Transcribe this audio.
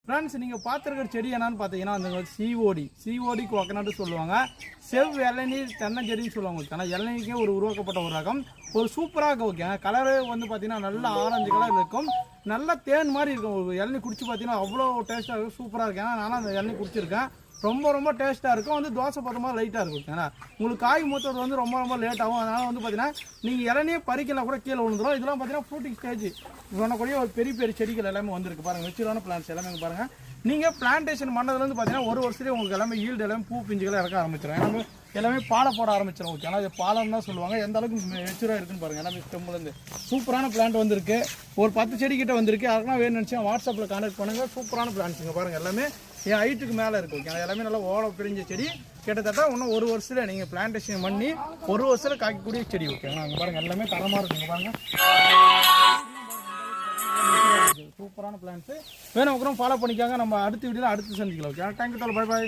Friends நீங்கள் பார்த்துருக்கிற செடி என்னன்னு பார்த்தீங்கன்னா அந்த சிஓடி கோகனட்டு சொல்லுவாங்க. செவ் இளநீர் தென்னஞ்செடின்னு சொல்லுவாங்க. ஆனால் இளநீருக்கே ஒரு உருவாக்கப்பட்ட ஒரு ரகம். ஒரு சூப்பராக இருக்கும். ஓகே, கலரு வந்து பார்த்தீங்கன்னா நல்லா ஆரஞ்சு கலர் இருக்கும். நல்லா தேன் மாதிரி இருக்கும். ஒரு இளநீர் குடிச்சு பார்த்தீங்கன்னா அவ்வளோ டேஸ்ட்டாக இருக்கும், சூப்பராக இருக்கும். ஏன்னா நானும் அந்த இளநீர் குடிச்சிருக்கேன். ரொம்ப டேஸ்ட்டாக இருக்கும். வந்து தோசை பதமாக லைட்டாக இருக்கும். ஏன்னா உங்களுக்கு காய் மூத்தது வந்து ரொம்ப லேட் ஆகும். அதனால் வந்து பார்த்தீங்கன்னா நீங்கள் இளநீர் பறிக்கலாம் கூட கீழே விழுந்துடும். இதெல்லாம் பார்த்தீங்கன்னா ஃப்ரூட்டிங் ஸ்டேஜ் சொன்னக்கூடிய ஒரு பெரிய செடிகள் எல்லாமே வந்திருக்கு பாருங்கள். மெச்சூரான பிளான்ஸ் எல்லாமே பாருங்கள். நீங்கள் பிளான்டேஷன் பண்ணதுலேருந்து பார்த்தீங்கன்னா ஒரு வருஷத்துலேயே உங்களுக்கு எல்லாமே ஈல்டு எல்லாமே பூ பிஞ்சுகளை இறக்க ஆரம்பிச்சிடும். எல்லாமே பாலை போட ஆரம்பிச்சிடும். ஓகே, ஆனால் இது பாலம் தான் சொல்லுவாங்க. எந்த அளவுக்கு மெச்சூராக இருக்குன்னு பாருங்கள். எல்லாமே ஸ்டெம்லேருந்து சூப்பரான பிளான்ட் வந்திருக்கு. ஒரு 10 செடி கிட்ட வந்திருக்கு. யாருன்னா வேணும்னு நினச்சா வாட்ஸ்அப்பில் கான்டாக்ட் பண்ணுங்கள். சூப்பரான பிளான்ஸுங்க பாருங்கள். எல்லாமே என் ஹைட்டுக்கு மேலே இருக்குது. ஓகே, எல்லாமே நல்லா ஓட பிரிஞ்ச செடி. கிட்டத்தட்ட இன்னும் ஒரு வருஷத்தில் நீங்கள் பிளான்டேஷன் பண்ணி ஒரு வருஷத்தில் காய்க்கக்கூடிய செடி. ஓகே, அங்கே பாருங்கள். எல்லாமே தரமாக இருக்குங்க பாருங்கள். சூப்பரான பிளான்ஸு வேணும். ஃபாலோ பண்ணிக்காங்க. நம்ம அடுத்த வீடியோவில் அடுத்து செஞ்சுக்கலாம். Okay, thank you. பை.